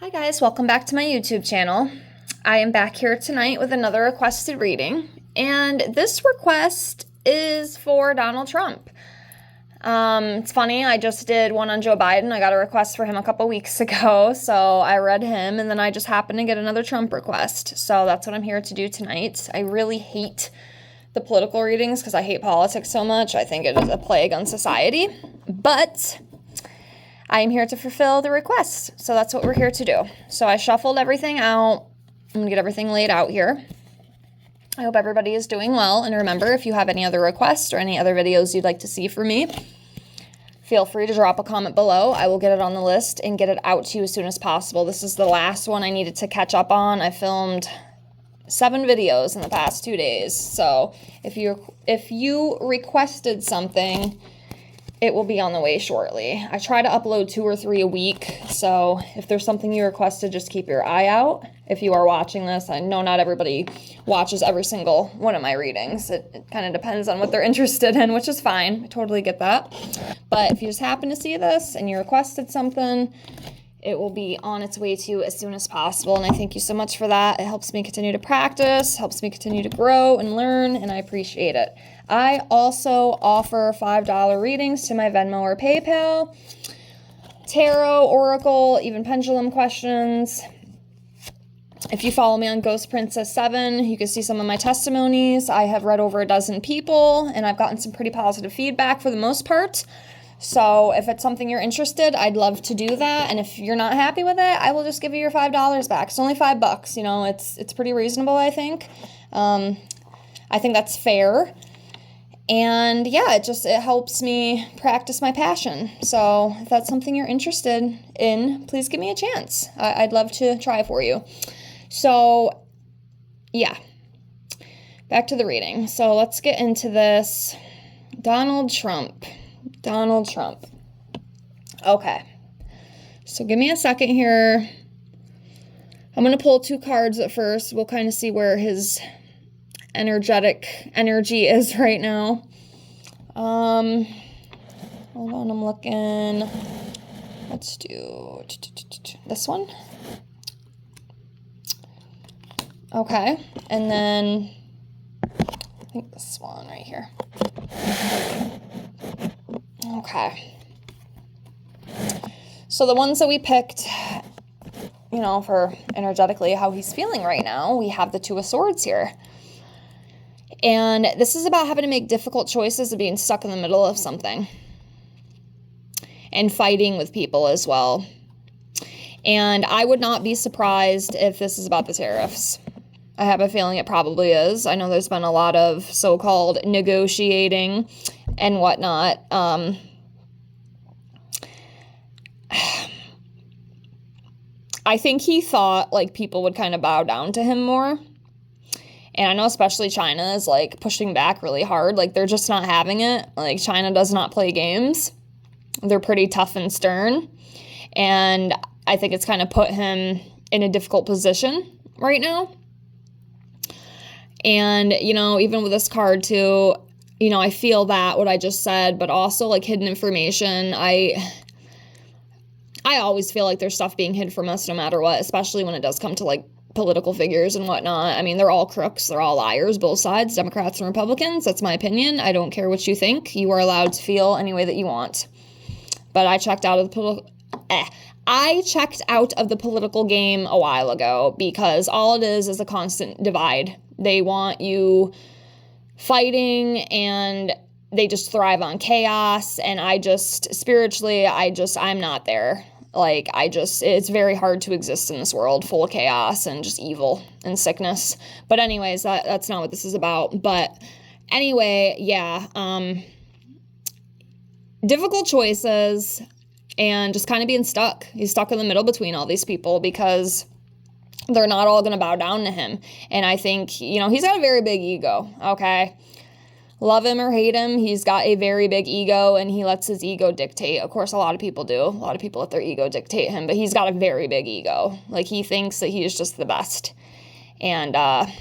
Hi guys, welcome back to my YouTube channel. I am back here tonight with another requested reading, and this request is for Donald Trump. It's funny, I just did one on Joe Biden. I got a request for him a couple weeks ago, so I read him, and then I just happened to get another Trump request. So that's what I'm here to do tonight. I really hate the political readings because I hate politics so much. I think it is a plague on society, but I am here to fulfill the request, so that's what we're here to do. So I shuffled everything out. I'm going to get everything laid out here. I hope everybody is doing well, and remember, if you have any other requests or any other videos you'd like to see from me, feel free to drop a comment below. I will get it on the list and get it out to you as soon as possible. This is the last one I needed to catch up on. I filmed 7 videos in the past 2 days, so if you requested something, it will be on the way shortly. I try to upload 2 or 3 a week, so if there's something you requested, just keep your eye out. If you are watching this, I know not everybody watches every single one of my readings. It kind of depends on what they're interested in, which is fine. I totally get that. But if you just happen to see this and you requested something, it will be on its way to you as soon as possible, and I thank you so much for that. It helps me continue to practice, helps me continue to grow and learn, and I appreciate it. I also offer $5 readings to my Venmo or PayPal, tarot, oracle, even pendulum questions. If you follow me on Ghost Princess 7, you can see some of my testimonies. I have read over a dozen people, and I've gotten some pretty positive feedback for the most part. So if it's something you're interested, I'd love to do that. And if you're not happy with it, I will just give you your $5 back. It's only $5, you know, it's pretty reasonable, I think. I think that's fair. And yeah, it helps me practice my passion. So if that's something you're interested in, please give me a chance. I'd love to try for you. So yeah, back to the reading. So let's get into this. Donald Trump. Okay. So give me a second here. I'm going to pull 2 cards at first. We'll kind of see where his energy is right now. Hold on, I'm looking. Let's do this one. Okay, and then I think this one right here. Okay. So the ones that we picked, you know, for energetically how he's feeling right now, we have the 2 of Swords here. And this is about having to make difficult choices of being stuck in the middle of something. And fighting with people as well. And I would not be surprised if this is about the tariffs. I have a feeling it probably is. I know there's been a lot of so-called negotiating and whatnot. I think he thought, like, people would kind of bow down to him more. And I know especially China is, like, pushing back really hard. Like, they're just not having it. Like, China does not play games. They're pretty tough and stern. And I think it's kind of put him in a difficult position right now. And, you know, even with this card, too, you know, I feel that, what I just said, but also, like, hidden information. I always feel like there's stuff being hid from us no matter what, especially when it does come to, like, political figures and whatnot. I mean, they're all crooks. They're all liars, both sides, Democrats and Republicans. That's my opinion. I don't care what you think. You are allowed to feel any way that you want. But I checked out of the political game a while ago because all it is a constant divide. They want you fighting and they just thrive on chaos. And spiritually, I'm not there. Like, it's very hard to exist in this world full of chaos and just evil and sickness. But anyways, that's not what this is about. But anyway, yeah, difficult choices and just kind of being stuck. He's stuck in the middle between all these people because they're not all going to bow down to him. And I think, you know, he's got a very big ego, okay? Love him or hate him, he's got a very big ego, and he lets his ego dictate. Of course, a lot of people do. A lot of people let their ego dictate him, but he's got a very big ego. Like, he thinks that he is just the best. And I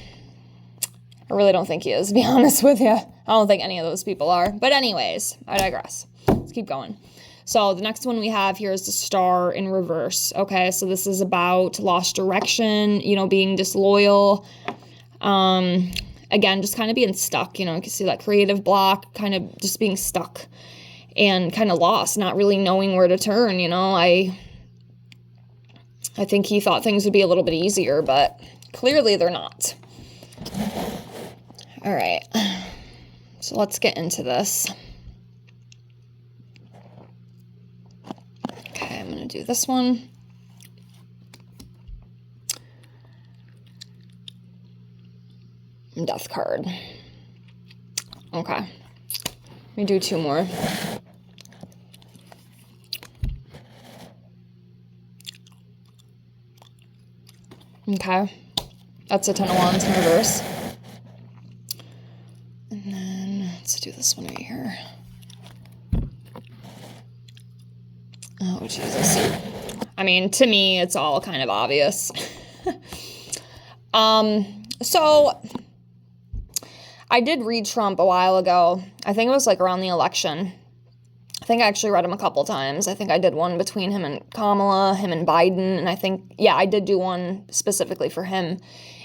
really don't think he is, to be honest with you. I don't think any of those people are. But anyways, I digress. Let's keep going. So the next one we have here is the Star in reverse. Okay, so this is about lost direction, being disloyal. Again, just kind of being stuck, you can see that creative block, kind of just being stuck and kind of lost, not really knowing where to turn, I think he thought things would be a little bit easier, but clearly they're not. All right, so let's get into this. Okay, I'm going to do this one. Death card. Okay, let me do 2 more. Okay, that's a Ten of Wands in reverse. And then let's do this one right here. Oh, Jesus. I mean, to me, it's all kind of obvious. So I did read Trump a while ago. I think it was like around the election. I think I actually read him a couple times. I think I did one between him and Kamala, him and Biden, and I think, I did do one specifically for him,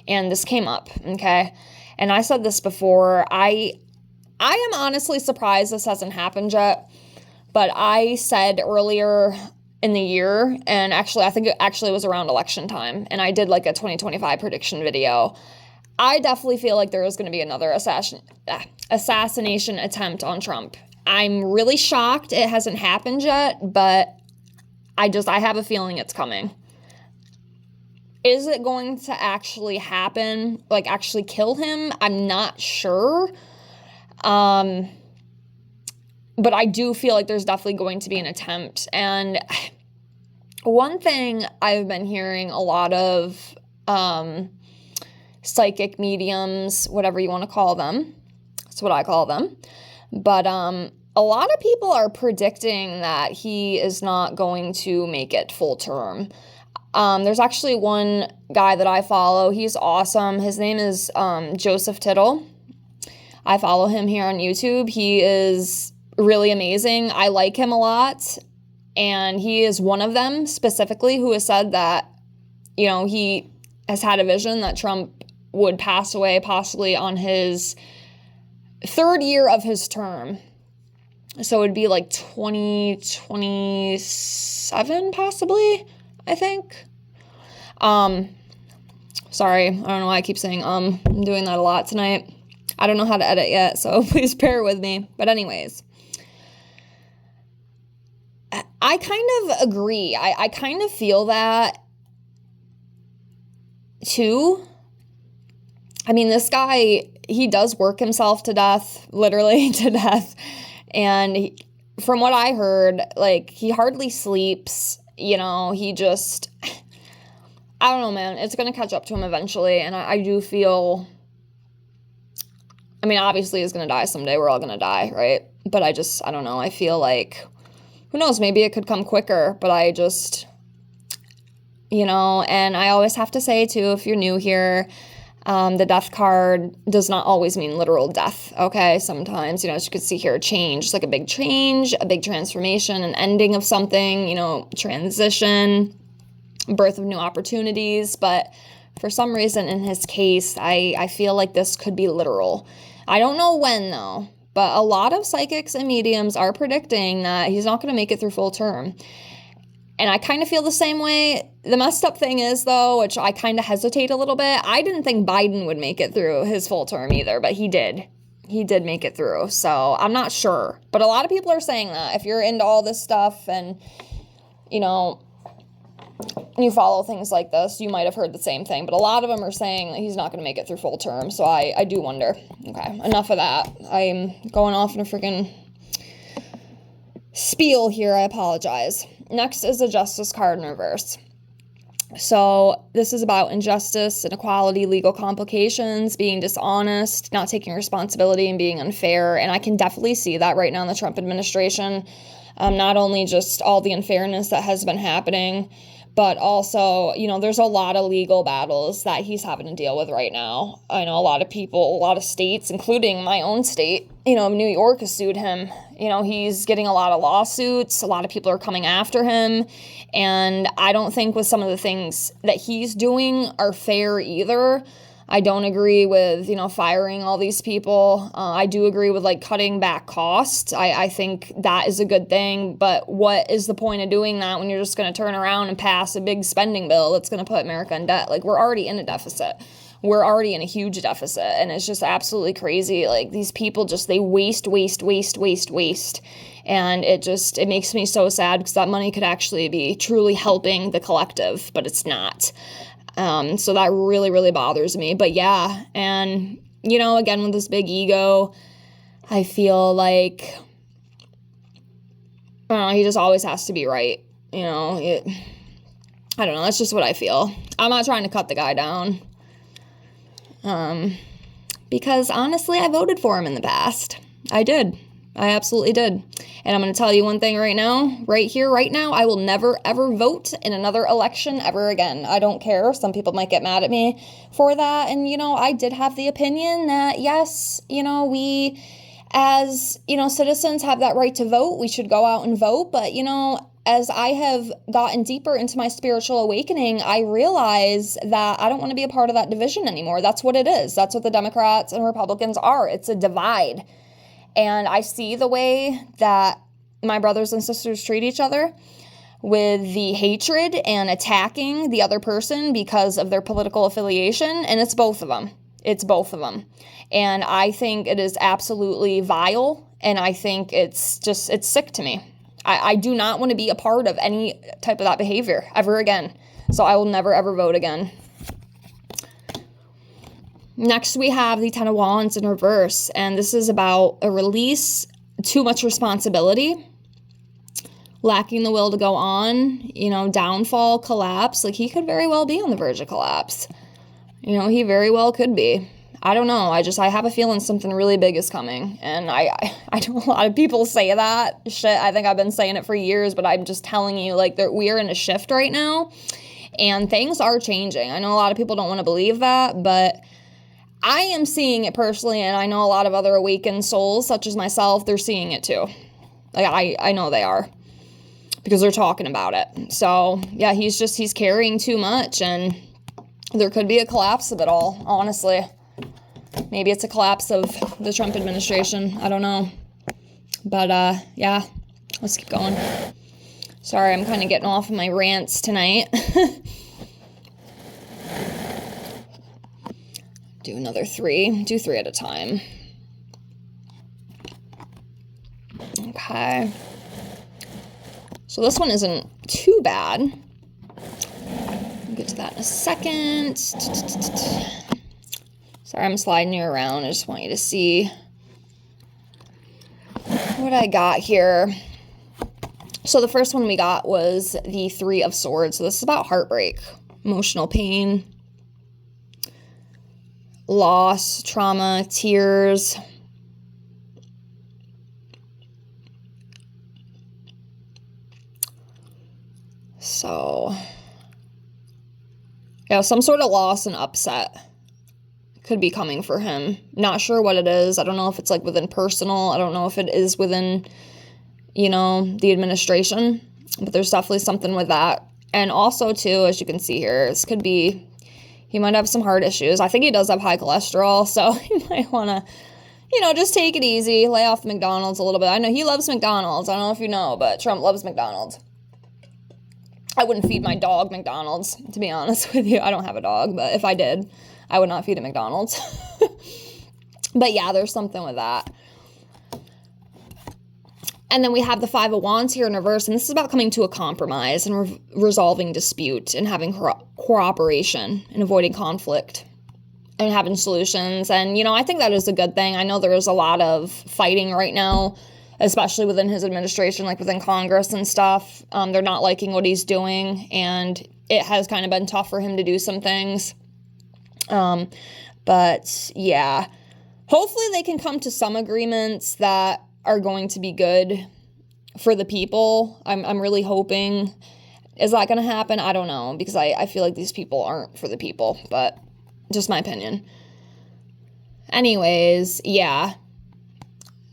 and this came up, okay? And I said this before, I am honestly surprised this hasn't happened yet, but I said earlier in the year, and actually, I think it actually was around election time, and I did like a 2025 prediction video. I definitely feel like there is going to be another assassination attempt on Trump. I'm really shocked it hasn't happened yet, but I have a feeling it's coming. Is it going to actually happen, like actually kill him? I'm not sure. But I do feel like there's definitely going to be an attempt. And one thing I've been hearing a lot of psychic mediums, whatever you want to call them. That's what I call them. But a lot of people are predicting that he is not going to make it full term. There's actually one guy that I follow. He's awesome. His name is Joseph Tittle. I follow him here on YouTube. He is really amazing. I like him a lot. And he is one of them specifically who has said that, he has had a vision that Trump would pass away possibly on his 3rd year of his term. So it'd be like 2027 possibly, I think. Sorry, I don't know why I keep saying I'm doing that a lot tonight. I don't know how to edit yet, so please bear with me. But anyways, I kind of agree. I kind of feel that too. I mean, this guy, he does work himself to death, literally to death. And from what I heard, like, he hardly sleeps, he just, I don't know, man, it's going to catch up to him eventually. And I do feel, I mean, obviously he's going to die someday. We're all going to die, right? But I don't know. I feel like, who knows, maybe it could come quicker, but I just, and I always have to say too, if you're new here, the death card does not always mean literal death, okay? Sometimes, as you can see here, change. It's like a big change, a big transformation, an ending of something, transition, birth of new opportunities. But for some reason, in his case, I feel like this could be literal. I don't know when, though, but a lot of psychics and mediums are predicting that he's not going to make it through full term. And I kind of feel the same way. The messed up thing is, though, which I kind of hesitate a little bit, I didn't think Biden would make it through his full term either, but he did. He did make it through, so I'm not sure. But a lot of people are saying that. If you're into all this stuff and, you follow things like this, you might have heard the same thing. But a lot of them are saying that he's not going to make it through full term, so I do wonder. Okay, enough of that. I'm going off in a freaking spiel here. I apologize. Next is the Justice card in reverse. So this is about injustice, inequality, legal complications, being dishonest, not taking responsibility, and being unfair. And I can definitely see that right now in the Trump administration. Not only just all the unfairness that has been happening, But also, there's a lot of legal battles that he's having to deal with right now. I know a lot of people, a lot of states, including my own state, New York has sued him. He's getting a lot of lawsuits. A lot of people are coming after him. And I don't think with some of the things that he's doing are fair either. I don't agree with, firing all these people. I do agree with cutting back costs. I think that is a good thing. But what is the point of doing that when you're just going to turn around and pass a big spending bill that's going to put America in debt? We're already in a deficit. We're already in a huge deficit. And it's just absolutely crazy. These people they waste. And it makes me so sad because that money could actually be truly helping the collective, but it's not. So that really, really bothers me. But yeah, and, again, with this big ego, I feel like, I don't know, he just always has to be right. I don't know, that's just what I feel. I'm not trying to cut the guy down. Because honestly, I voted for him in the past. I did. I absolutely did. And I'm going to tell you one thing right now, right here, right now, I will never, ever vote in another election ever again. I don't care. Some people might get mad at me for that. And, I did have the opinion that, yes, we as, citizens have that right to vote. We should go out and vote. But, as I have gotten deeper into my spiritual awakening, I realize that I don't want to be a part of that division anymore. That's what it is. That's what the Democrats and Republicans are. It's a divide. And I see the way that my brothers and sisters treat each other with the hatred and attacking the other person because of their political affiliation. And it's both of them. It's both of them. And I think it is absolutely vile. And I think it's sick to me. I do not want to be a part of any type of that behavior ever again. So I will never, ever vote again. Next, we have the Ten of Wands in reverse, and this is about a release, too much responsibility, lacking the will to go on, downfall, collapse. He could very well be on the verge of collapse. He very well could be. I don't know. I have a feeling something really big is coming, and I know a lot of people say that shit. I think I've been saying it for years, but I'm just telling you, we are in a shift right now, and things are changing. I know a lot of people don't want to believe that, but I am seeing it personally, and I know a lot of other awakened souls, such as myself, they're seeing it too. I know they are, because they're talking about it. So, yeah, he's carrying too much, and there could be a collapse of it all, honestly. Maybe it's a collapse of the Trump administration. I don't know. But, yeah, let's keep going. Sorry, I'm kind of getting off of my rants tonight. Do another 3. Do 3 at a time. Okay. So this one isn't too bad. We'll get to that in a second. Sorry, I'm sliding you around. I just want you to see what I got here. So the first one we got was the 3 of Swords. So this is about heartbreak, emotional pain, loss, trauma, tears. So, yeah, some sort of loss and upset could be coming for him. Not sure what it is. I don't know if it's within personal. I don't know if it is within, the administration. But there's definitely something with that. And also, too, as you can see here, this could be, he might have some heart issues. I think he does have high cholesterol, so he might want to, just take it easy, lay off the McDonald's a little bit. I know he loves McDonald's. I don't know if you know, but Trump loves McDonald's. I wouldn't feed my dog McDonald's, to be honest with you. I don't have a dog, but if I did, I would not feed it McDonald's. But yeah, there's something with that. And then we have the 5 of Wands here in reverse, and this is about coming to a compromise and resolving dispute and having cooperation and avoiding conflict and having solutions. And, I think that is a good thing. I know there is a lot of fighting right now, especially within his administration, within Congress and stuff. They're not liking what he's doing, and it has kind of been tough for him to do some things. But yeah, hopefully they can come to some agreements that are going to be good for the people. I'm really hoping, Is that going to happen? I don't know, because I feel like these people aren't for the people, but just my opinion. Anyways, yeah.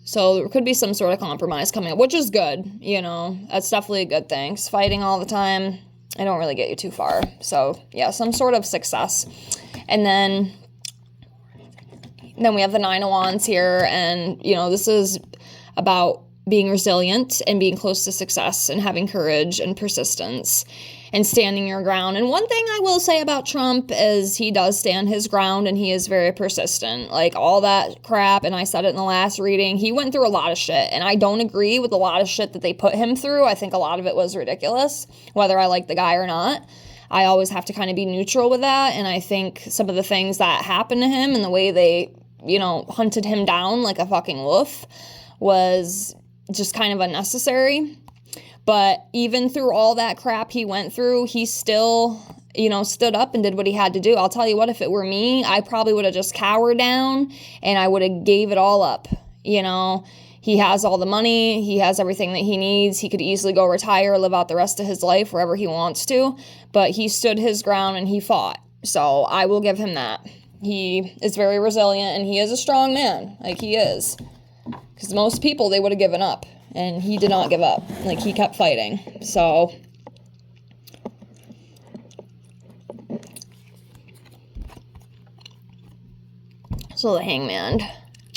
So there could be some sort of compromise coming up, which is good, you know. That's definitely a good thing. Fighting all the time, I don't really get you too far. So, yeah, some sort of success. And then we have the Nine of Wands here, and, you know, this is about being resilient and being close to success and having courage and persistence and standing your ground. And one thing I will say about Trump is he does stand his ground and he is very persistent. Like all that crap, and I said it in the last reading, he went through a lot of shit, and I don't agree with a lot of shit that they put him through. I think a lot of it was ridiculous, whether I like the guy or not. I always have to kind of be neutral with that, and I think some of the things that happened to him and the way they, you know, hunted him down like a fucking wolf was just kind of unnecessary. But even through all that crap he went through, he still, you know, stood up and did what he had to do. I'll tell you what, if it were me, I probably would have just cowered down and I would have gave it all up. You know, he has all the money, he has everything that he needs. He could easily go retire, live out the rest of his life wherever he wants to, but he stood his ground and he fought. So I will give him that. He is very resilient and he is a strong man. Like, he is. Because most people, they would have given up. And he did not give up. Like, he kept fighting. So the hangman.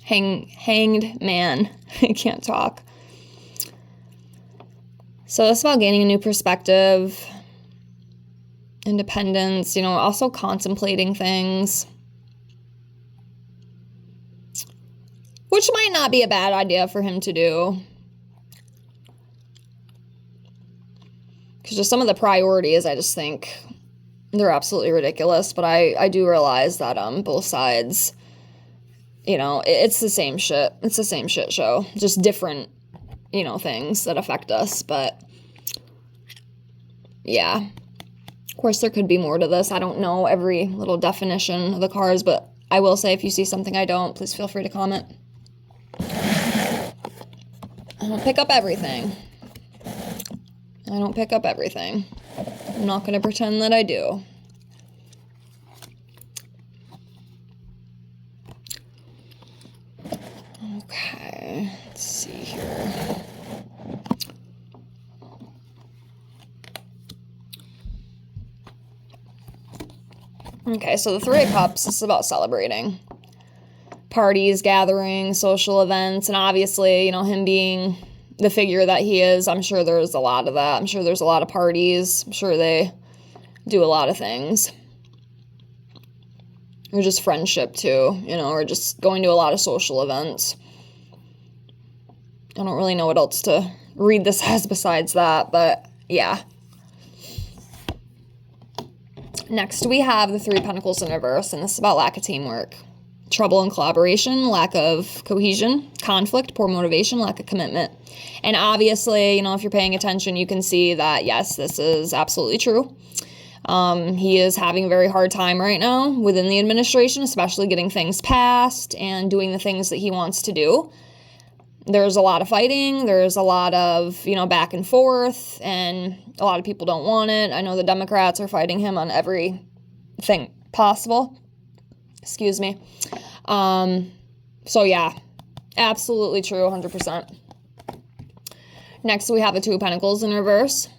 Hanged man. I can't talk. So it's about gaining a new perspective. Independence. You know, also contemplating things. Which might not be a bad idea for him to do. Because just some of the priorities, I just think they're absolutely ridiculous. But I do realize that both sides, you know, it's the same shit. It's the same shit show. Just different, you know, things that affect us. But, yeah. Of course, there could be more to this. I don't know every little definition of the cards. But I will say, if you see something I don't, please feel free to comment. I don't pick up everything. I'm not going to pretend that I do. Okay, let's see here. Okay, so the Three of Cups, this is about celebrating. Parties, gatherings, social events, and obviously, you know, him being the figure that he is, I'm sure there's a lot of that. I'm sure there's a lot of parties. I'm sure they do a lot of things. Or just friendship too, you know, or just going to a lot of social events. I don't really know what else to read this as besides that, but yeah. Next, we have the Three of Pentacles in reverse, and this is about lack of teamwork. Trouble in collaboration, lack of cohesion, conflict, poor motivation, lack of commitment. And obviously, you know, if you're paying attention, you can see that, yes, this is absolutely true. He is having a very hard time right now within the administration, especially getting things passed and doing the things that he wants to do. There's a lot of fighting. There's a lot of, you know, back and forth, and a lot of people don't want it. I know the Democrats are fighting him on everything possible. Excuse me. So yeah, absolutely true, 100%. Next, we have the Two of Pentacles in reverse.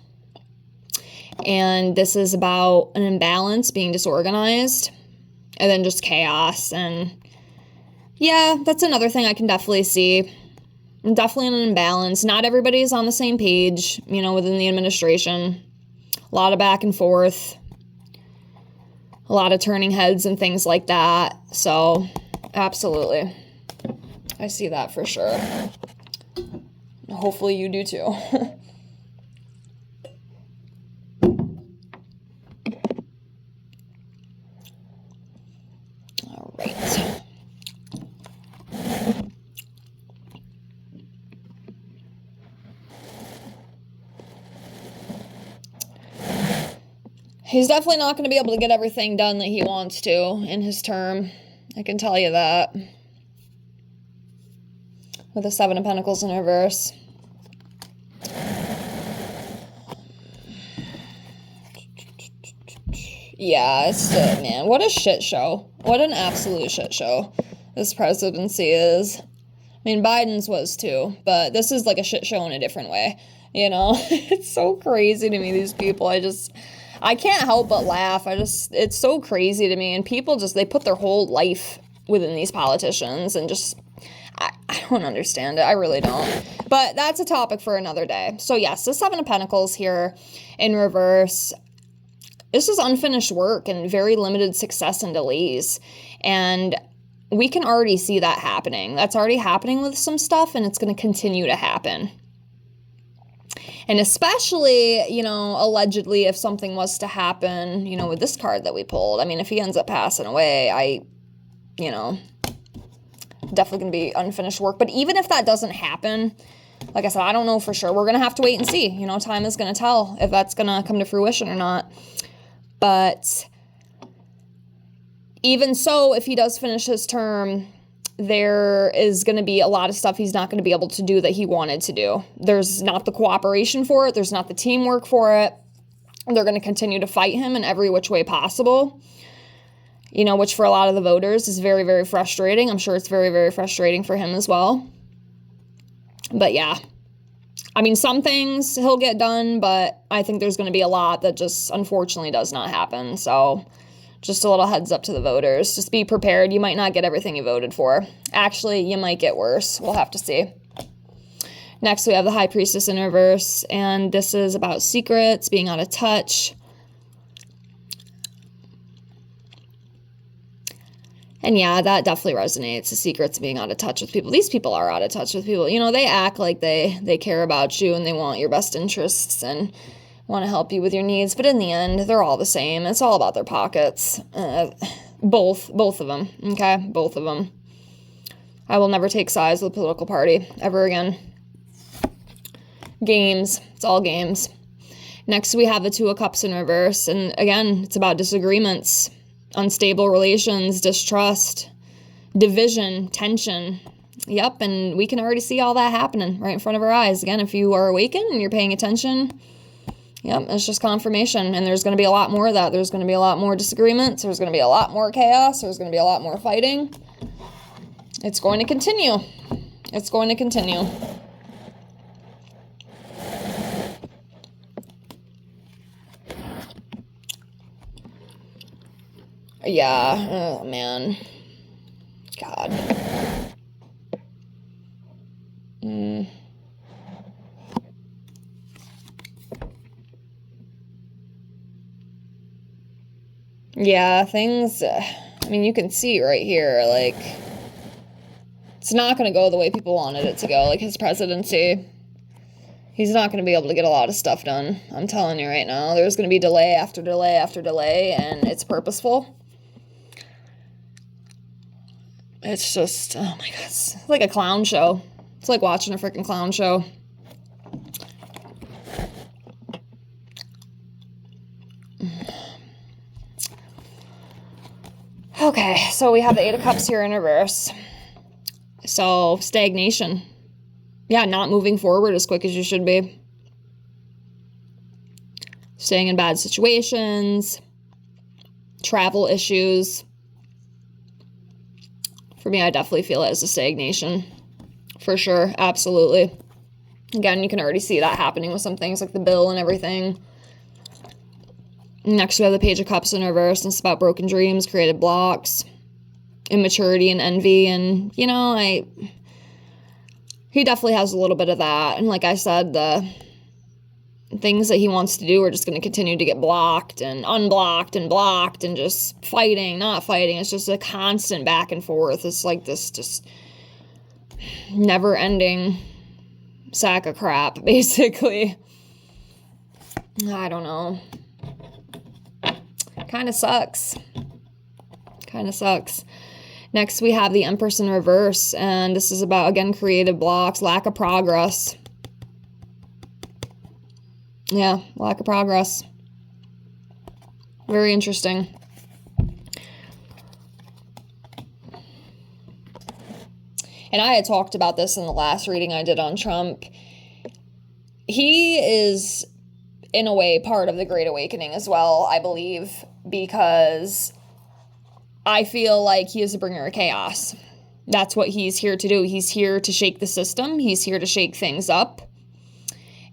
And this is about an imbalance, being disorganized, and then just chaos. And yeah, that's another thing I can definitely see. Definitely an imbalance. Not everybody is on the same page, you know, within the administration. A lot of back and forth. A lot of turning heads and things like that. So, absolutely. I see that for sure. Hopefully you do too. All right. He's definitely not going to be able to get everything done that he wants to in his term. I can tell you that. With the Seven of Pentacles in reverse. Yeah, it's man, what a shit show. What an absolute shit show this presidency is. I mean, Biden's was too, but this is like a shit show in a different way, you know? It's so crazy to me, these people. I can't help but laugh. It's so crazy to me. And people they put their whole life within these politicians and I don't understand it. I really don't. But that's a topic for another day. So yes, the Seven of Pentacles here in reverse. This is unfinished work and very limited success and delays. And we can already see that happening. That's already happening with some stuff, and it's going to continue to happen. And especially, you know, allegedly, if something was to happen, you know, with this card that we pulled. I mean, if he ends up passing away, definitely going to be unfinished work. But even if that doesn't happen, like I said, I don't know for sure. We're going to have to wait and see. You know, time is going to tell if that's going to come to fruition or not. But even so, if he does finish his term, there is going to be a lot of stuff he's not going to be able to do that he wanted to do. There's not the cooperation for it. There's not the teamwork for it. They're going to continue to fight him in every which way possible, you know, which for a lot of the voters is very, very frustrating. I'm sure it's very, very frustrating for him as well. But yeah, I mean, some things he'll get done, but I think there's going to be a lot that just unfortunately does not happen. So just a little heads up to the voters. Just be prepared. You might not get everything you voted for. Actually, you might get worse. We'll have to see. Next, we have the High Priestess in reverse, and this is about secrets, being out of touch. And yeah, that definitely resonates. The secrets being out of touch with people. These people are out of touch with people. You know, they act like they care about you and they want your best interests and want to help you with your needs. But in the end, they're all the same. It's all about their pockets. Both of them. Okay? Both of them. I will never take sides with a political party ever again. Games. It's all games. Next, we have the Two of Cups in reverse. And again, it's about disagreements. Unstable relations, distrust, division, tension. Yep, and we can already see all that happening right in front of our eyes. Again, if you are awakened and you're paying attention, yep, it's just confirmation. And there's going to be a lot more of that. There's going to be a lot more disagreements. There's going to be a lot more chaos. There's going to be a lot more fighting. It's going to continue. It's going to continue. Yeah, oh man. God. Yeah, things, I mean, you can see right here, like, it's not going to go the way people wanted it to go, like his presidency. He's not going to be able to get a lot of stuff done. I'm telling you right now, there's going to be delay after delay after delay, and it's purposeful. It's just, oh my God, it's like a clown show. It's like watching a freaking clown show. Okay, so we have the Eight of Cups here in reverse. So, stagnation. Yeah, not moving forward as quick as you should be. Staying in bad situations. Travel issues. For me, I definitely feel it as a stagnation. For sure, absolutely. Again, you can already see that happening with some things like the bill and everything. Next, we have the Page of Cups in reverse. And it's about broken dreams, created blocks, immaturity and envy. And, you know, he definitely has a little bit of that. And like I said, the things that he wants to do are just going to continue to get blocked and unblocked and blocked and just fighting, not fighting. It's just a constant back and forth. It's like this just never-ending sack of crap, basically. I don't know. Kind of sucks. Kind of sucks. Next, we have the Empress in reverse, and this is about, again, creative blocks, lack of progress. Yeah, lack of progress. Very interesting. And I had talked about this in the last reading I did on Trump. He is, in a way, part of the Great Awakening as well, I believe. because I feel like he is a bringer of chaos. That's what he's here to do. He's here to shake the system. He's here to shake things up.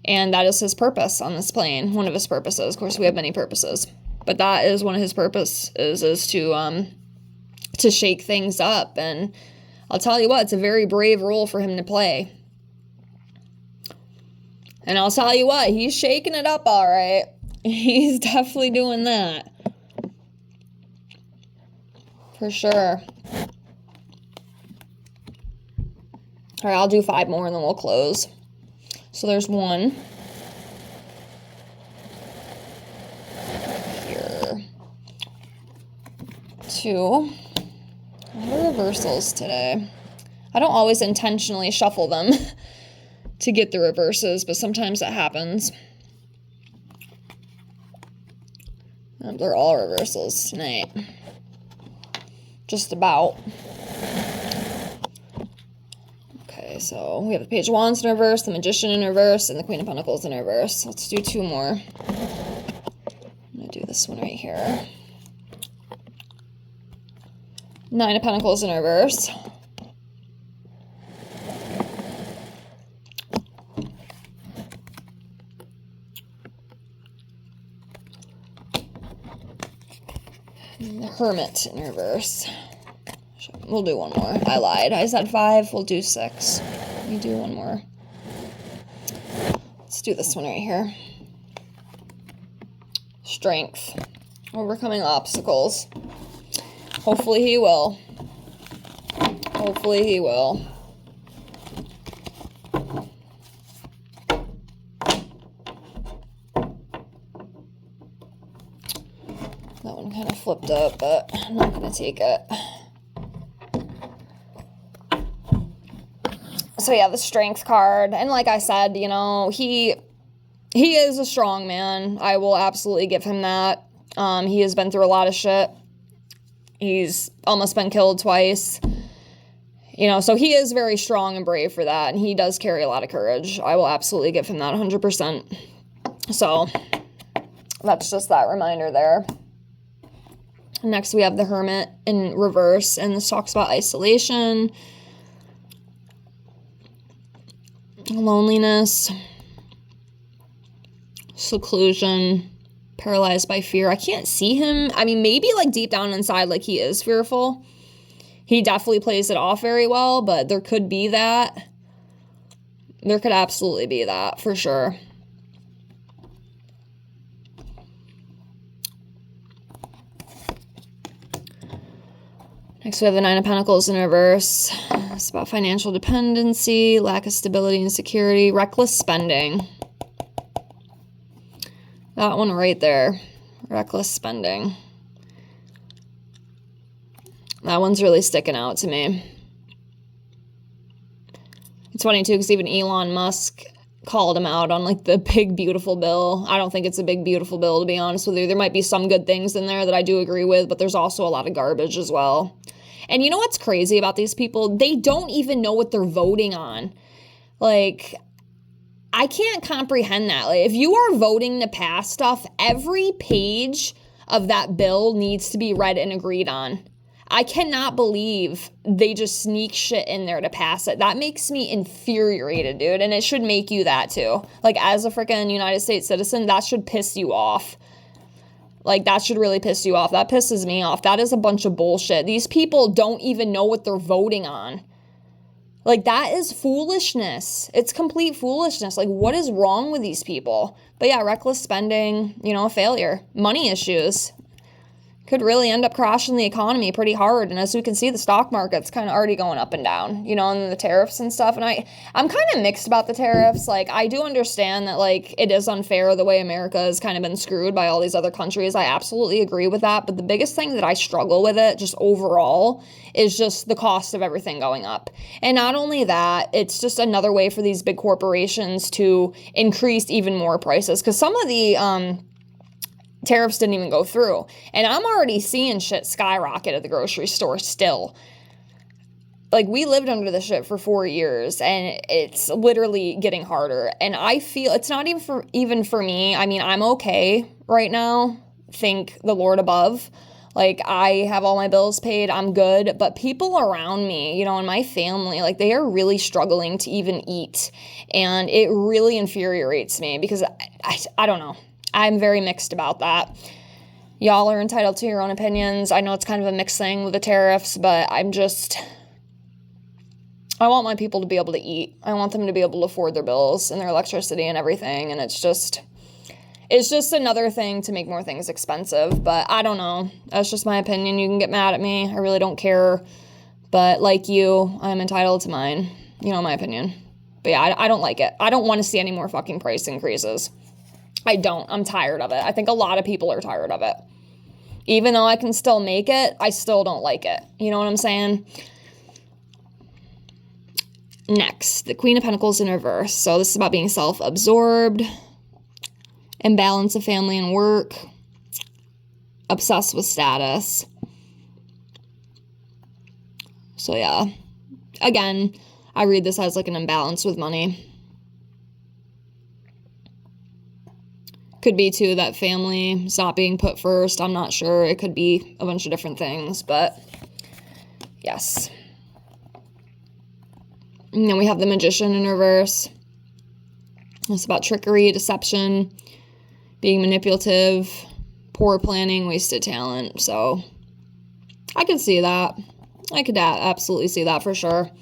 And that is his purpose on this plane. One of his purposes. Of course, we have many purposes. But that is one of his purposes, is to shake things up. And I'll tell you what, it's a very brave role for him to play. And I'll tell you what, he's shaking it up all right. He's definitely doing that. For sure. All right, I'll do 5 more and then we'll close. So there's 1. Here. 2. A lot of reversals today. I don't always intentionally shuffle them to get the reverses, but sometimes that happens. They're all reversals tonight. Just about. Okay, so we have the Page of Wands in reverse, the Magician in reverse, and the Queen of Pentacles in reverse. Let's do 2 more. I'm going to do this one right here. 9 of Pentacles in reverse. And the Hermit in reverse. We'll do 1 more. I lied. I said 5. We'll do 6. Let me do 1 more. Let's do this one right here. Strength. Overcoming obstacles. Hopefully he will. Hopefully he will. That one kind of flipped up, but I'm not going to take it. So yeah, the Strength card. And like I said, you know, he is a strong man. I will absolutely give him that. He has been through a lot of shit. He's almost been killed twice. You know, so he is very strong and brave for that. And he does carry a lot of courage. I will absolutely give him that 100%. So that's just that reminder there. Next, we have the Hermit in reverse. And this talks about isolation, loneliness, seclusion, paralyzed by fear. I can't see him. I mean, maybe like deep down inside, like he is fearful. He definitely plays it off very well, but there could be that. There could absolutely be that, for sure. Next, we have the 9 of Pentacles in reverse. It's about financial dependency, lack of stability and security, reckless spending. That one right there. Reckless spending. That one's really sticking out to me. It's funny, too, because even Elon Musk called him out on, like, the big, beautiful bill. I don't think it's a big, beautiful bill, to be honest with you. There might be some good things in there that I do agree with, but there's also a lot of garbage as well. And you know what's crazy about these people? They don't even know what they're voting on. Like, I can't comprehend that. Like, if you are voting to pass stuff, every page of that bill needs to be read and agreed on. I cannot believe they just sneak shit in there to pass it. That makes me infuriated, dude. And it should make you that too. Like, as a freaking United States citizen, that should piss you off. Like, that should really piss you off. That pisses me off. That is a bunch of bullshit. These people don't even know what they're voting on. Like, that is foolishness. It's complete foolishness. Like, what is wrong with these people? But yeah, reckless spending, you know, failure. Money issues. Could really end up crashing the economy pretty hard. And as we can see, the stock market's kind of already going up and down, you know, and the tariffs and stuff. And I'm kind of mixed about the tariffs. Like, I do understand that, like, it is unfair the way America has kind of been screwed by all these other countries. I absolutely agree with that. But the biggest thing that I struggle with it, just overall, is just the cost of everything going up. And not only that, it's just another way for these big corporations to increase even more prices. Because some of the tariffs didn't even go through. And I'm already seeing shit skyrocket at the grocery store still. Like, we lived under this shit for 4 years, and it's literally getting harder. And I feel it's not even for me. I mean, I'm okay right now. thank the Lord above. Like, I have all my bills paid, I'm good, but people around me, and my family, like, they are really struggling to even eat, and it really infuriates me because I don't know. I'm very mixed about that. Y'all are entitled to your own opinions. I know it's kind of a mixed thing with the tariffs, but I want my people to be able to eat. I want them to be able to afford their bills and their electricity and everything, and it's just another thing to make more things expensive, but I don't know. That's just my opinion. You can get mad at me. I really don't care, but like you, I'm entitled to mine, my opinion. But yeah, I don't like it. I don't want to see any more fucking price increases. I don't. I'm tired of it. I think a lot of people are tired of it. Even though I can still make it, I still don't like it. You know what I'm saying? Next, the Queen of Pentacles in reverse. So this is about being self-absorbed, imbalance of family and work, obsessed with status. So yeah, again, I read this as like an imbalance with money. Could be too that family is not being put first. I'm not sure. It could be a bunch of different things, but yes. And then we have the Magician in reverse. It's about trickery, deception, being manipulative, poor planning, wasted talent. So I could see that. I could absolutely see that for sure.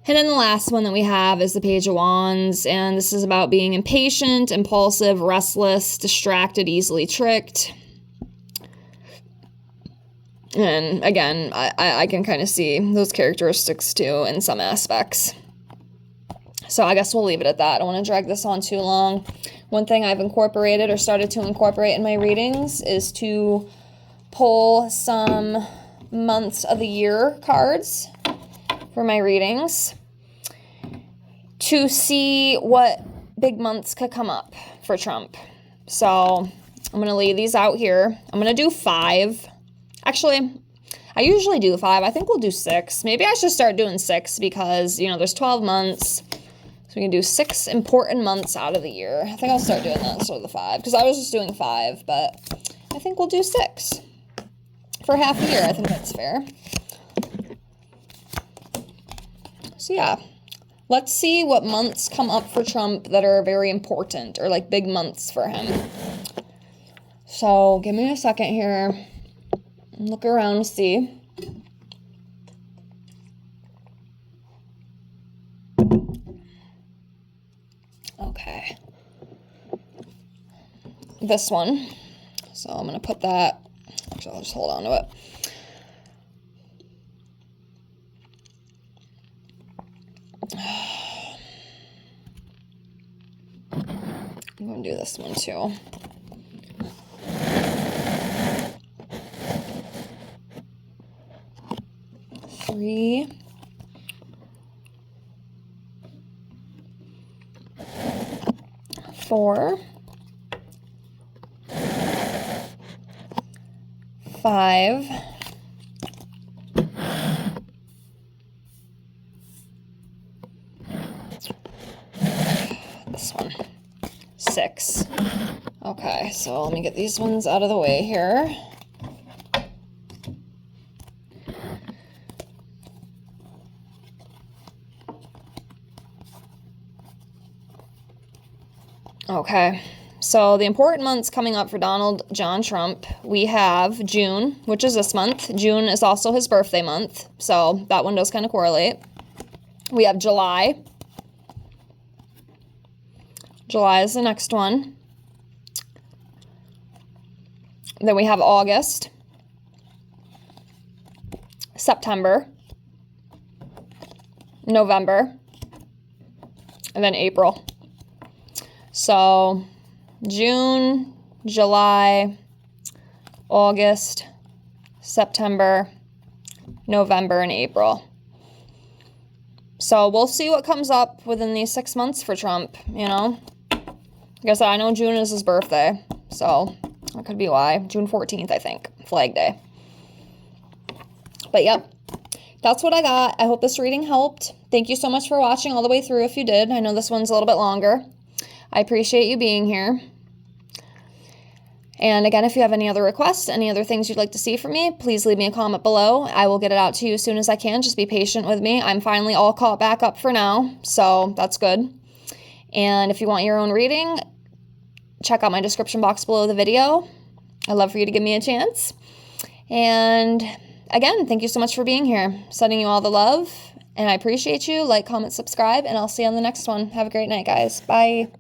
And then the last one that we have is the Page of Wands, and this is about being impatient, impulsive, restless, distracted, easily tricked. And again, I can kind of see those characteristics too in some aspects. So I guess we'll leave it at that. I don't want to drag this on too long. One thing I've incorporated or started to incorporate in my readings is to pull some months of the year cards for my readings to see what big months could come up for Trump. So I'm going to lay these out here. I'm going to do 5. Actually, I usually do 5. I think we'll do 6. Maybe I should start doing 6 because, there's 12 months. So we can do 6 important months out of the year. I think I'll start doing that instead of the 5 because I was just doing 5, but I think we'll do 6 for half a year. I think that's fair. So yeah, let's see what months come up for Trump that are very important or like big months for him. So give me a second here. Look around to see. Okay. This one. So I'm going to put that. Actually, I'll just hold on to it. I'm going to do this one too. Three. 4. 5. 6. Okay, so let me get these ones out of the way here. Okay, so the important months coming up for Donald John Trump, we have June, which is this month. June is also his birthday month, so that one does kind of correlate. We have July. July is the next one. Then we have August, September, November, and then April. So June, July, August, September, November, and April. So we'll see what comes up within these 6 months for Trump, Like I said, I know June is his birthday, so that could be why. June 14th, I think, Flag Day. But yep, that's what I got. I hope this reading helped. Thank you so much for watching all the way through if you did. I know this one's a little bit longer. I appreciate you being here. And again, if you have any other requests, any other things you'd like to see from me, please leave me a comment below. I will get it out to you as soon as I can. Just be patient with me. I'm finally all caught back up for now, so that's good. And if you want your own reading, check out my description box below the video. I'd love for you to give me a chance. And again, thank you so much for being here. Sending you all the love, and I appreciate you. Like, comment, subscribe, and I'll see you on the next one. Have a great night, guys. Bye.